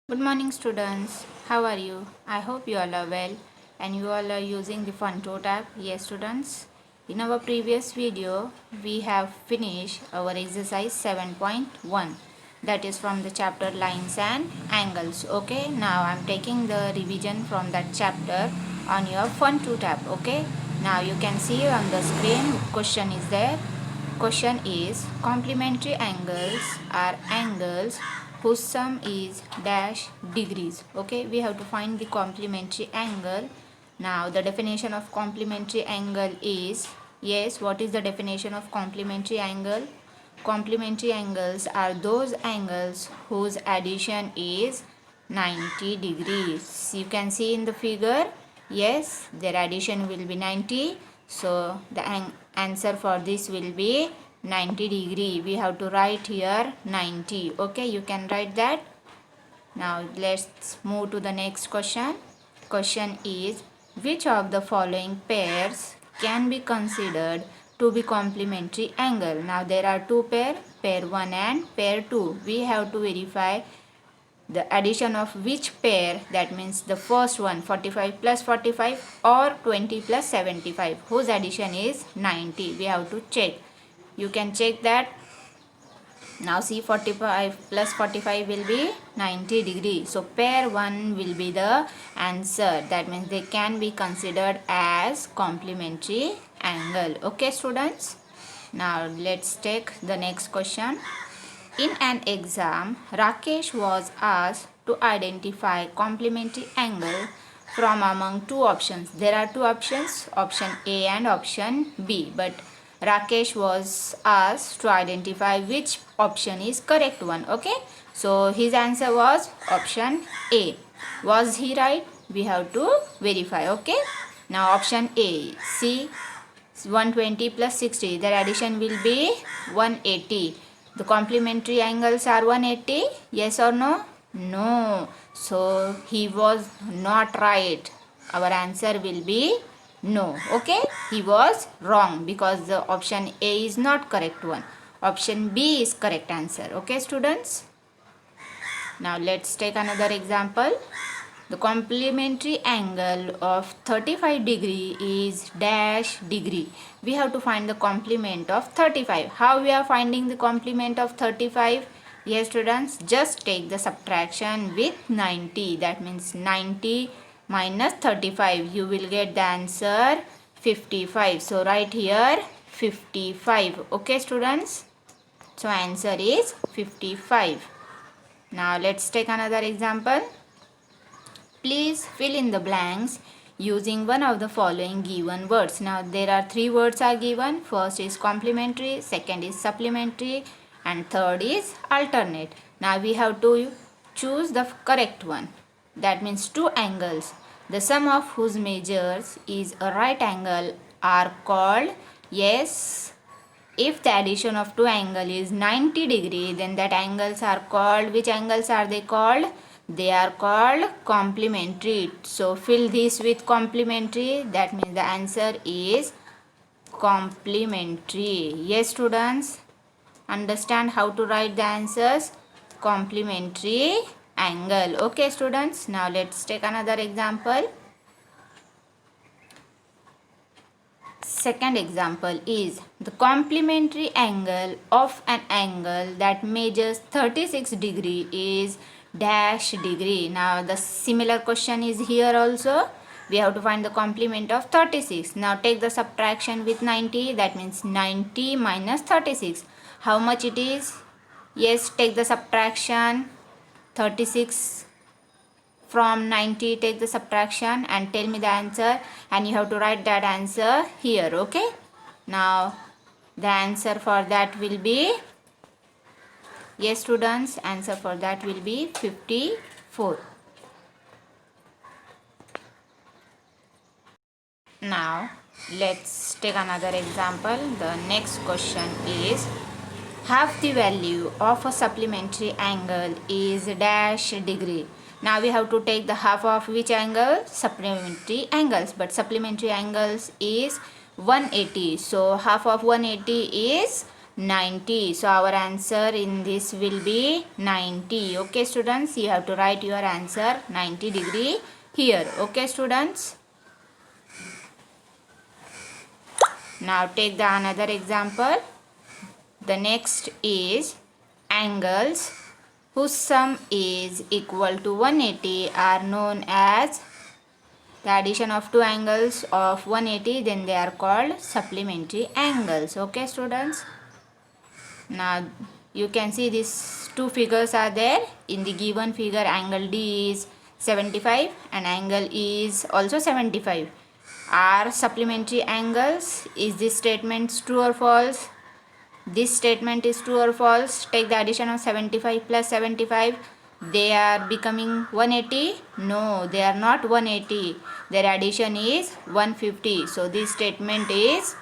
Good morning students, how are you? I hope you all are well and you all are using the Funto tab. Yes students, in our previous video we have finished our exercise 7.1, that is from the chapter lines and angles. Okay, now I am taking the revision from that chapter on your Funto tab. Okay, now you can see on the screen question is there. Question is, complementary angles are angles whose sum is dash degrees. Okay, we have to find the complementary angle. Now the definition of complementary angle is, yes, what is the definition of complementary angle? Complementary angles are those angles whose addition is 90 degrees. You can see in the figure, yes, their addition will be 90. So the answer for this will be 90 degree. We have to write here 90. Okay, you can write that. Now let's move to the next question. Question is, which of the following pairs can be considered to be complementary angle? Now there are two pair 1 and pair 2. We have to verify the addition of which pair, that means the first one 45 plus 45 or 20 plus 75, whose addition is 90. We have to check. You can check that. Now see, 45 plus 45 will be 90 degree. So pair 1 will be the answer. That means they can be considered as complementary angle. Okay students. Now let's take the next question. In an exam, Rakesh was asked to identify complementary angle from among two options. There are two options, option A and option B, but Rakesh was asked to identify which option is correct one. Okay, so his answer was option A. Was he right? We have to verify. Okay, now option A, see, 120 plus 60, their addition will be 180. The complementary angles are 180. Yes or no? No. So he was not right. Our answer will be no. Okay, he was wrong because the option A is not correct one. Option B is correct answer. Okay students. Now let's take another example. The complementary angle of 35 degree is dash degree. We have to find the complement of 35. How we are finding the complement of 35? Yes students, just take the subtraction with 90. That means 90 minus 35. You will get the answer 55. So write here 55. Okay students. So answer is 55. Now let's take another example. Please fill in the blanks using one of the following given words. Now there are three words are given. First is complementary, second is supplementary, and third is alternate. Now we have to choose the correct one. That means two angles, the sum of whose measures is a right angle, are called, yes, if the addition of two angles is 90 degree, then that angles are called, which angles are they called? They are called complementary. So fill this with complementary. That means the answer is complementary. Yes students, understand how to write the answers? Complementary angle. Okay students, now let's take another example. Second example is, the complementary angle of an angle that measures 36 degree is dash degree. Now the similar question is here also. We have to find the complement of 36. Now take the subtraction with 90. That means 90 minus 36. How much it is? Yes, take the subtraction. 36 from 90, take the subtraction and tell me the answer, and you have to write that answer here. Okay, now the answer for that will be, yes students, answer for that will be 54. Now let's take another example. The next question is, half the value of a supplementary angle is dash degree. Now we have to take the half of which angle? Supplementary angles. But supplementary angles is 180. So half of 180 is 90. So our answer in this will be 90. Okay students, you have to write your answer 90 degree here. Okay students. Now take the another example. The next is angles whose sum is equal to 180 are known as the addition of two angles of 180, then they are called supplementary angles. Okay students. Now you can see these two figures are there. In the given figure, angle D is 75 and angle E is also 75. Are supplementary angles? Is this statement true or false? This statement is true or false. Take the addition of 75 plus 75. They are becoming 180. No, they are not 180. Their addition is 150. So this statement is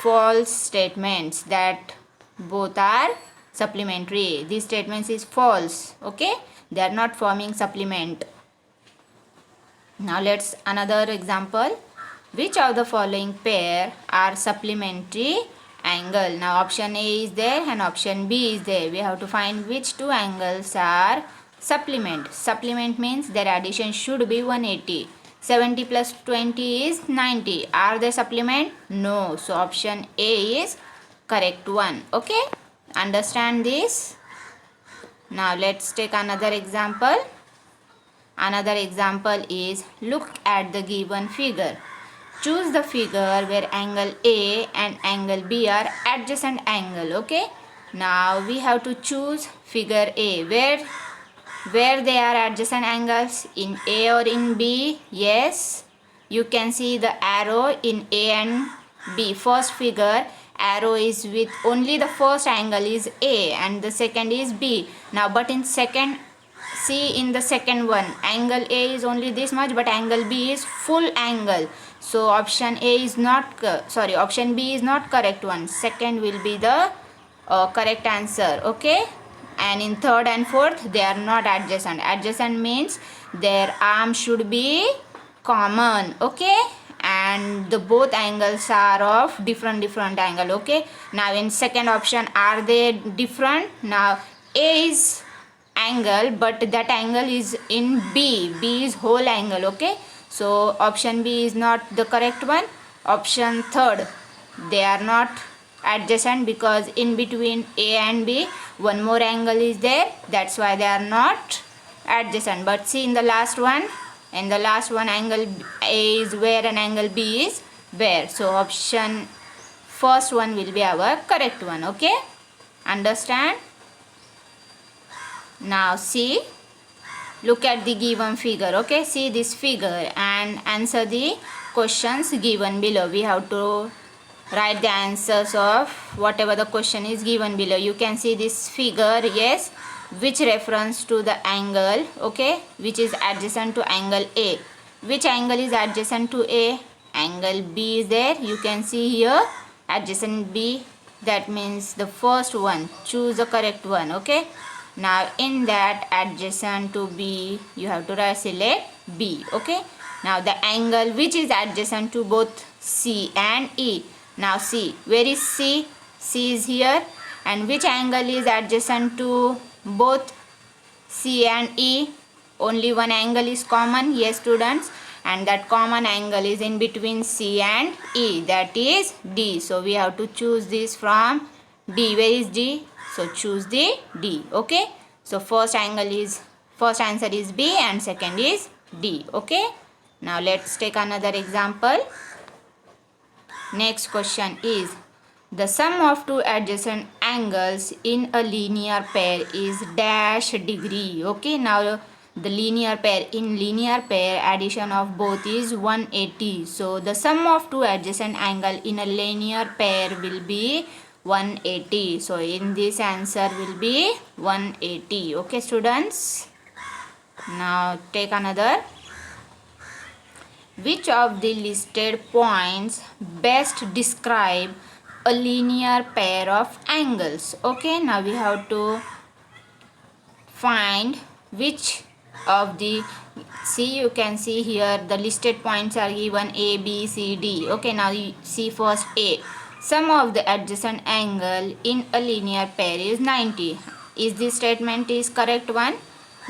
false statements, that both are supplementary. This statement is false. Okay, they are not forming supplement. Now let's another example. Which of the following pair are supplementary angle? Now option A is there and option B is there. We have to find which two angles are supplement. Supplement means their addition should be 180. 70 plus 20 is 90. Are they supplement? No. So option A is correct one. Okay, understand this. Now let's take another example. Another example is, look at the given figure. Choose the figure where angle A and angle B are adjacent angle. Okay, now we have to choose figure A. Where they are adjacent angles, in A or in B? Yes, you can see the arrow in A and B. First figure, arrow is with only the first angle is A and the second is B. Now but in second, see in the second one, angle A is only this much but angle B is full angle. So option A is not option B is not correct one. Second will be the correct answer. Okay, and in third and fourth they are not adjacent. Adjacent means their arm should be common. Okay, and the both angles are of different angle. Okay, now in second option, are they different? Now A is angle but that angle is in B. B is whole angle. Okay, so option B is not the correct one. Option third, they are not adjacent because in between A and B one more angle is there, that's why they are not adjacent. But see in the last one, angle A is where and angle B is where. So option first one will be our correct one. Okay, understand. Now see, look at the given figure. Okay, see this figure and answer the questions given below. We have to write the answers of whatever the question is given below. You can see this figure. Yes, which reference to the angle, okay, which is adjacent to angle A. Which angle is adjacent to A? Angle B is there. You can see here adjacent B. That means the first one. Choose the correct one. Okay, now in that adjacent to B, you have to select B. Okay, now the angle which is adjacent to both C and E. Now see, where is C? C is here. And which angle is adjacent to both C and E? Only one angle is common. Yes students, and that common angle is in between C and E, that is D. So we have to choose this from D. Where is D? So choose the D. Okay, so first answer is B and second is D. Okay, now let's take another example. Next question is, the sum of two adjacent angles in a linear pair is dash degree. Okay, now the linear pair, addition of both is 180. So the sum of two adjacent angle in a linear pair will be 180. So in this answer will be 180. Okay students, now take another. Which of the listed points best describe a linear pair of angles? Okay, now we have to find which of the, see, you can see here the listed points are given A, B, C, D. Okay, now you see first A. Sum of the adjacent angle in a linear pair is 90. Is this statement is correct one?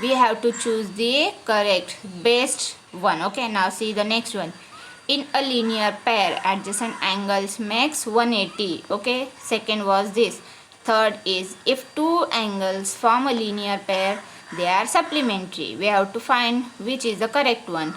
We have to choose the correct best one. Okay, now see the next one. In a linear pair, adjacent angles makes 180. Okay, second was this. Third is if two angles form a linear pair, they are supplementary. We have to find which is the correct one.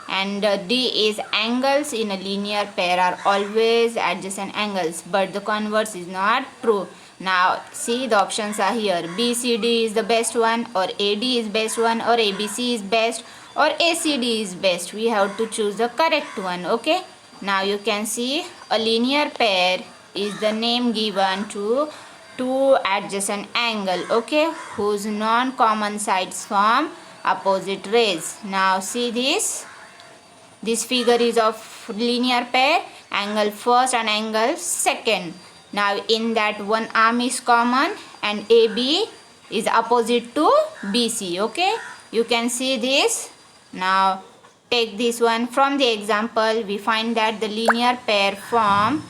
And D is angles in a linear pair are always adjacent angles, but the converse is not true. Now see the options are here. BCD is the best one, or AD is best one, or ABC is best, or ACD is best. We have to choose the correct one. Okay, now you can see a linear pair is the name given to two adjacent angle, okay, whose non-common sides form opposite rays. Now see this figure is of linear pair, angle first and angle second. Now in that one arm is common and AB is opposite to BC. Okay, you can see this. Now take this one. From the example, we find that the linear pair form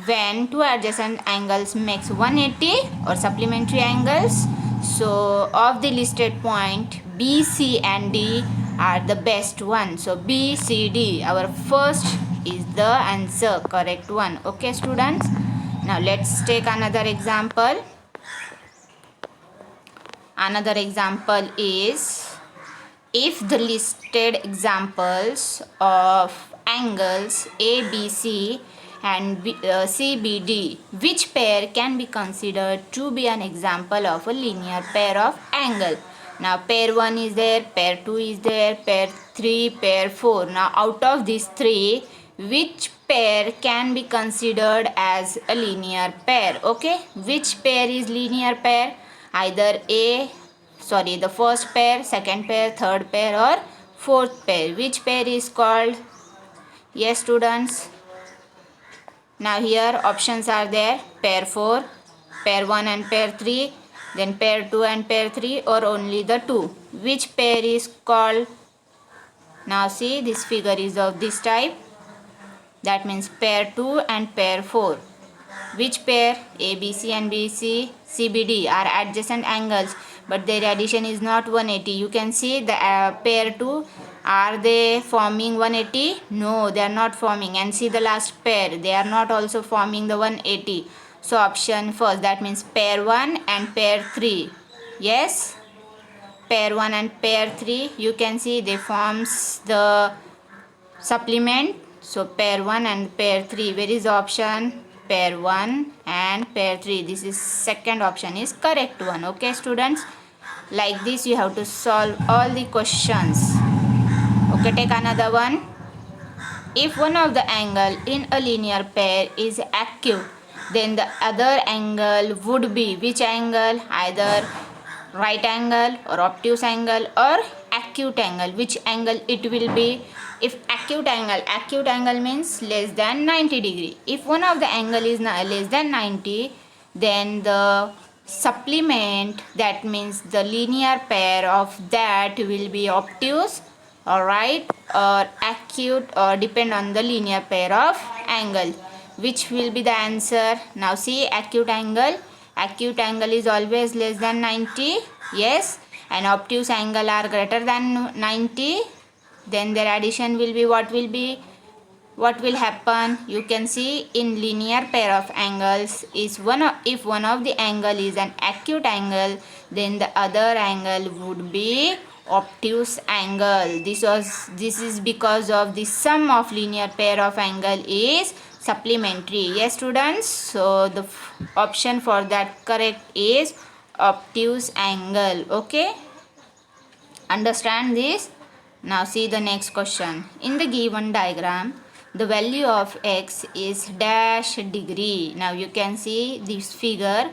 when two adjacent angles makes 180 or supplementary angles. So of the listed point, B, C and D are the best one. So B, C, D, our first is the answer, correct one. Okay students, now let's take another example. Another example is, if the listed examples of angles ABC and CBD, which pair can be considered to be an example of a linear pair of angle? Now pair 1 is there, pair 2 is there, pair 3, pair 4. Now out of these three, which pair can be considered as a linear pair? Okay, which pair is linear pair? Either the first pair, second pair, third pair or fourth pair. Which pair is called? Yes students. Now here options are there, pair 4, pair 1 and pair 3, then pair 2 and pair 3, or only the 2. Which pair is called? Now see, this figure is of this type. That means pair 2 and pair 4. Which pair? ABC and BC, CBD are adjacent angles, but their addition is not 180. You can see the pair 2, are they forming 180? No, they are not forming. And see the last pair, they are not also forming the 180. So option first, that means pair 1 and pair 3. Yes, pair 1 and pair 3, you can see they forms the supplement. So pair 1 and pair 3, where is the option? Pair 1 and pair 3. This is second option is correct one. Okay students, like this you have to solve all the questions. Okay, take another one. If one of the angle in a linear pair is acute, then the other angle would be which angle? Either right angle or obtuse angle or acute angle. Which angle it will be? If acute angle means less than 90 degree. If one of the angle is less than 90, then the supplement, that means the linear pair of that will be obtuse, alright, or acute, or depend on the linear pair of angle. Which will be the answer? Now see, acute angle is always less than 90. Yes, and obtuse angle are greater than 90. Then their addition will be what will happen? You can see in linear pair of angles is if one of the angle is an acute angle, then the other angle would be obtuse angle. This is because of the sum of linear pair of angle is supplementary. Yes students, so the option for that correct is obtuse angle. Okay, understand this. Now see the next question. In the given diagram, the value of x is dash degree. Now you can see this figure,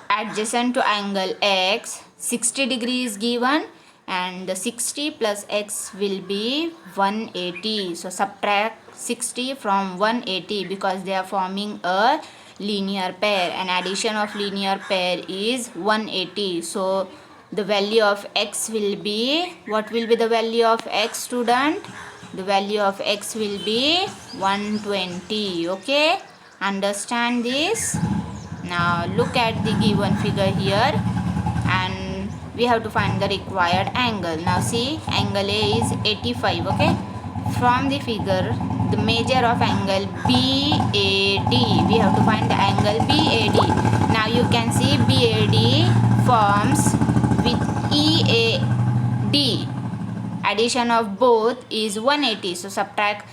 adjacent to angle x, 60 degrees given, and the 60 plus x will be 180. So subtract 60 from 180 because they are forming a linear pair, and addition of linear pair is 180. So the value of x will be, what will be the value of x student? the value of x will be 120. Okay, understand this. Now look at the given figure here, and we have to find the required angle. Now see, angle A is 85. Okay, from the figure, the measure of angle BAD, we have to find the angle BAD. Now you can see BAD forms with EAD. Addition of both is 180. So subtract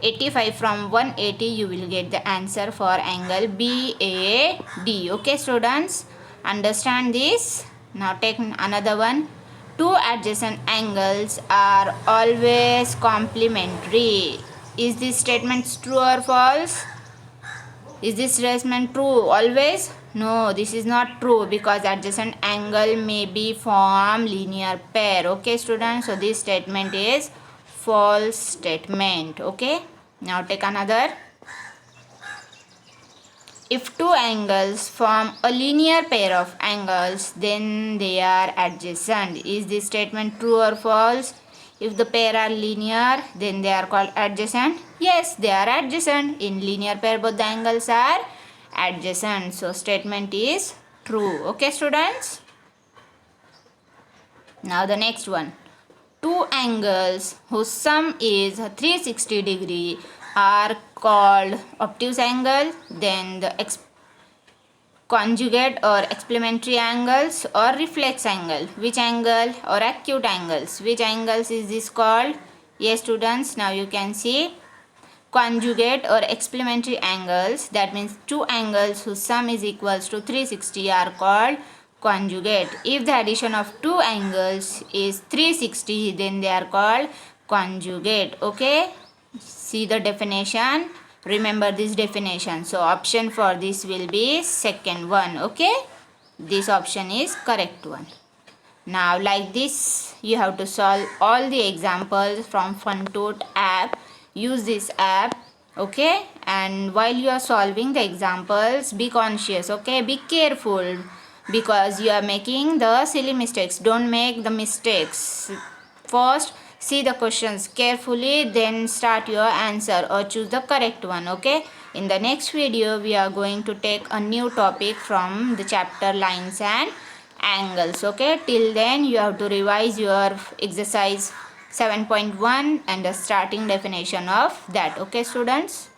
85 from 180, you will get the answer for angle BAD. Okay students, understand this. Now take another one. Two adjacent angles are always complementary. Is this statement true or false? Is this statement true always? No, this is not true, because adjacent angle may be form linear pair. Okay students, so this statement is false statement. Okay, now take another. If two angles form a linear pair of angles, then they are adjacent. Is this statement true or false? If the pair are linear, then they are called adjacent. Yes, they are adjacent. In linear pair, both the angles are adjacent. So statement is true. Okay students. Now the next one. Two angles whose sum is 360 degree are called obtuse angle. Then the conjugate or explementary angles or reflex angle. Which angle? Or acute angles. Which angles is this called? Yes students, now you can see conjugate or explementary angles. That means two angles whose sum is equals to 360 are called conjugate. If the addition of two angles is 360, then they are called conjugate. Okay, see the definition. Remember this definition. So option for this will be second one. Okay, this option is correct one. Now like this, you have to solve all the examples from Funtot app. Use this app. Okay, and while you are solving the examples, be conscious. Okay, be careful, because you are making the silly mistakes. Don't make the mistakes. First see the questions carefully, then start your answer or choose the correct one. Okay, in the next video we are going to take a new topic from the chapter lines and angles. Okay, till then you have to revise your exercise 7.1 and the starting definition of that. Okay students.